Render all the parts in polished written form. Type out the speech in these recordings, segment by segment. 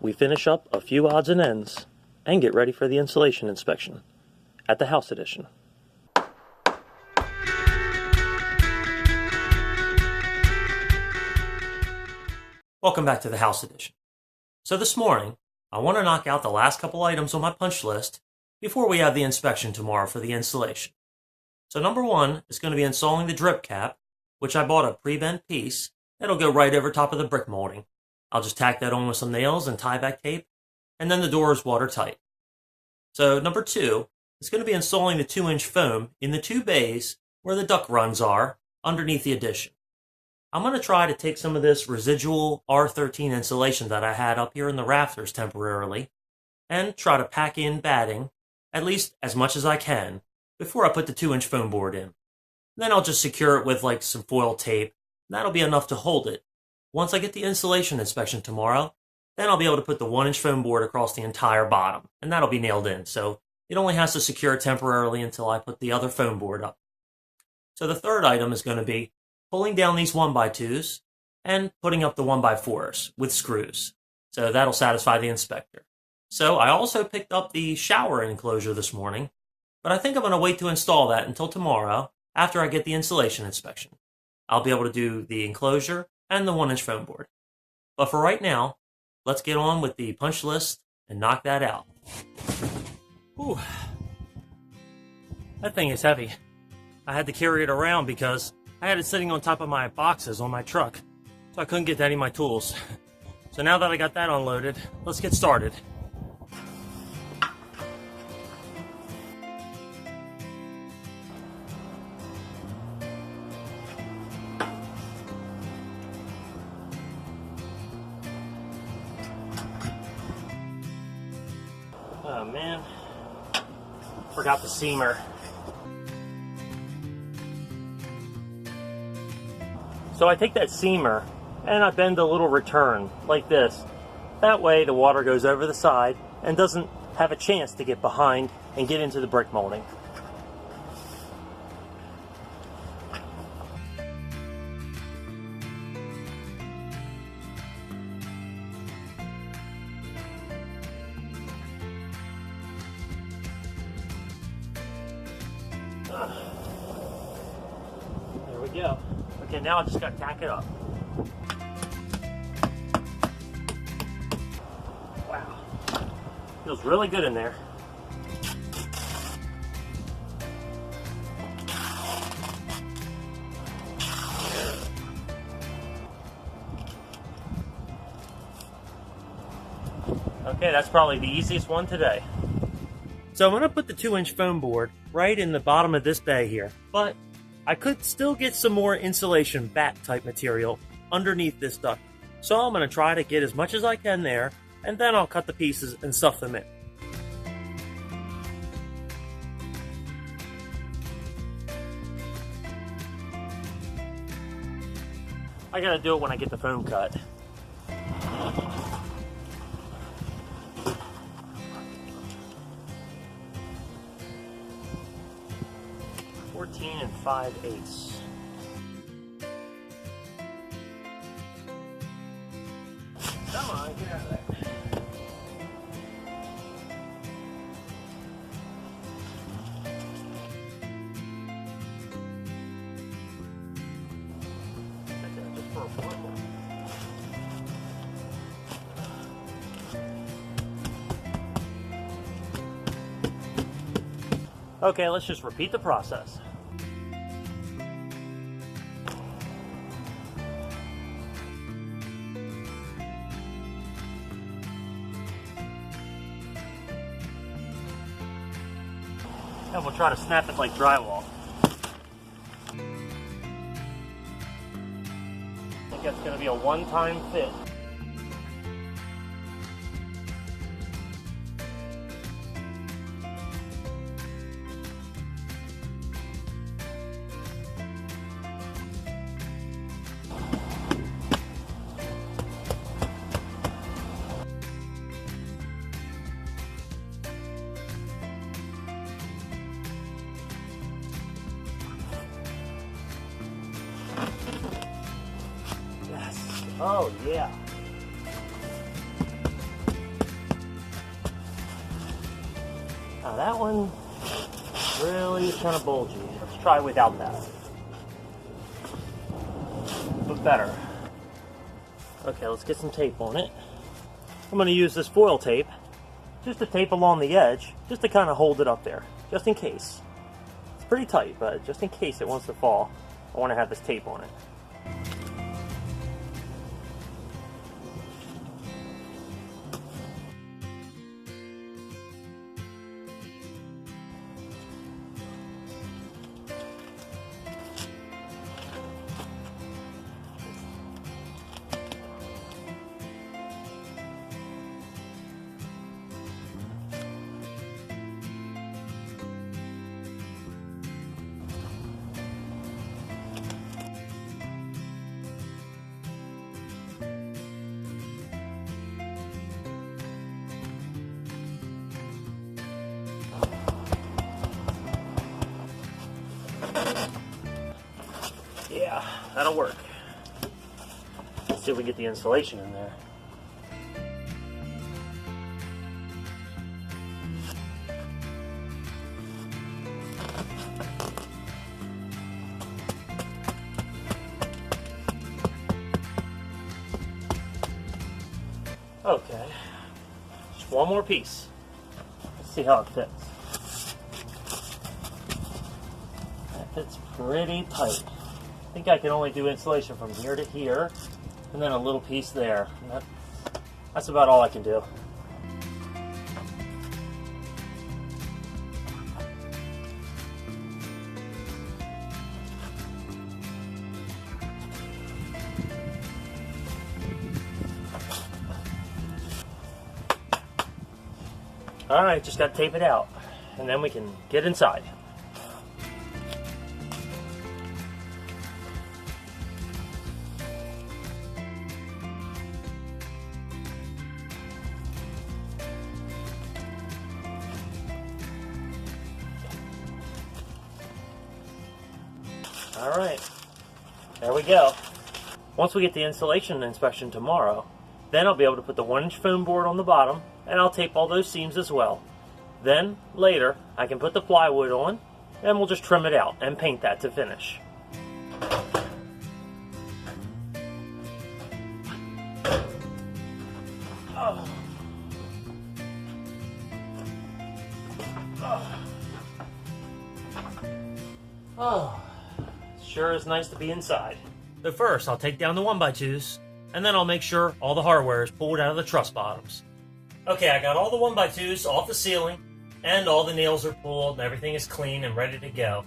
we finish up a few odds and ends and get ready for the insulation inspection at the house edition. Welcome back to the house edition. So this morning, I want to knock out the last couple items on my punch list before we have the inspection tomorrow for the installation. So number one is going to be installing the drip cap, which I bought a pre-bent piece. It'll go right over top of the brick molding. I'll just tack that on with some nails and tie-back tape, and then the door is watertight. So number two is going to be installing the 2-inch foam in the 2 bays where the duct runs are underneath the addition. I'm going to try to take some of this residual R13 insulation that I had up here in the rafters temporarily and try to pack in batting, at least as much as I can, before I put the 2-inch foam board in. Then I'll just secure it with like some foil tape. That'll be enough to hold it. Once I get the insulation inspection tomorrow, then I'll be able to put the 1-inch foam board across the entire bottom, and that'll be nailed in. So it only has to secure temporarily until I put the other foam board up. So the third item is going to be pulling down these 1x2s and putting up the 1x4s with screws. So that'll satisfy the inspector. So I also picked up the shower enclosure this morning, but I think I'm going to wait to install that until tomorrow after I get the insulation inspection. I'll be able to do the enclosure and the 1-inch foam board. But for right now, let's get on with the punch list and knock that out. Whew. That thing is heavy. I had to carry it around because I had it sitting on top of my boxes on my truck, so I couldn't get to any of my tools. So now that I got that unloaded, let's get started. Oh man, forgot the seamer. So I take that seamer and I bend a little return like this. That way the water goes over the side and doesn't have a chance to get behind and get into the brick molding. There we go. Okay, now I just got to tack it up. Wow. Feels really good in there. Okay, that's probably the easiest one today. So I'm going to put the 2-inch foam board right in the bottom of this bay here, but I could still get some more insulation bat type material underneath this duct. So I'm going to try to get as much as I can there, and then I'll cut the pieces and stuff them in. I got to do it when I get the foam cut. And 5/8. Come on, get out of there. Just for a moment. Okay, let's just repeat the process. And we'll try to snap it like drywall. I think that's going to be a one-time fit. Oh, yeah. that one really is kind of bulgy. Let's try without that. But better. Okay, let's get some tape on it. I'm going to use this foil tape just to tape along the edge, just to kind of hold it up there, just in case. It's pretty tight, but just in case it wants to fall, I want to have this tape on it. Yeah, that'll work. Let's see if we get the insulation in there. Okay, just one more piece. Let's see how it fits. That fits pretty tight. I think I can only do insulation from here to here, and then a little piece there. And that's about all I can do. All right, just got to tape it out, and then we can get inside. All right, there we go. Once we get the insulation inspection tomorrow, then I'll be able to put the 1-inch foam board on the bottom, and I'll tape all those seams as well. Then, later, I can put the plywood on, and we'll just trim it out and paint that to finish. Oh. Oh. Oh. Sure is nice to be inside. But first, I'll take down the 1x2s, and then I'll make sure all the hardware is pulled out of the truss bottoms. Okay, I got all the 1x2s off the ceiling, and all the nails are pulled, and everything is clean and ready to go.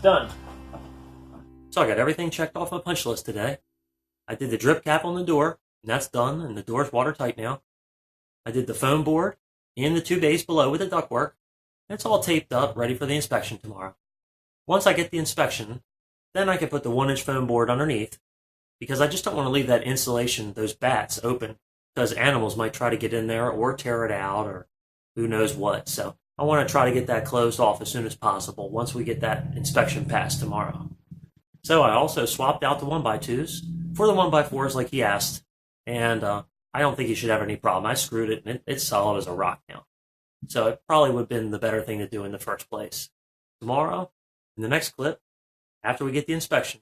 done. So I got everything checked off my punch list today. I did the drip cap on the door, and that's done, and the door's watertight now. I did the foam board and the 2 bays below with the ductwork. It's all taped up, ready for the inspection tomorrow. Once I get the inspection, then I can put the 1-inch foam board underneath, because I just don't want to leave that insulation, those bats, open, because animals might try to get in there or tear it out or who knows what. So I want to try to get that closed off as soon as possible once we get that inspection passed tomorrow. So I also swapped out the 1x2s for the 1x4s like he asked, and I don't think he should have any problem. I screwed it, and it's solid as a rock now. So it probably would have been the better thing to do in the first place. Tomorrow, in the next clip, after we get the inspection,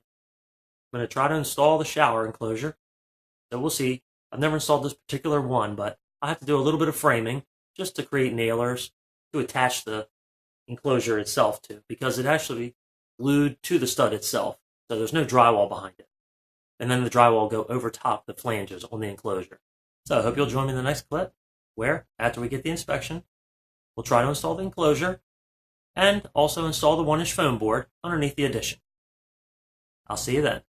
I'm going to try to install the shower enclosure. So we'll see. I've never installed this particular one, but I'll have to do a little bit of framing just to create nailers to attach the enclosure itself to, because it actually glued to the stud itself. So there's no drywall behind it. And then the drywall will go over top the flanges on the enclosure. So I hope you'll join me in the next clip, where, after we get the inspection, we'll try to install the enclosure and also install the 1-inch foam board underneath the addition. I'll see you then.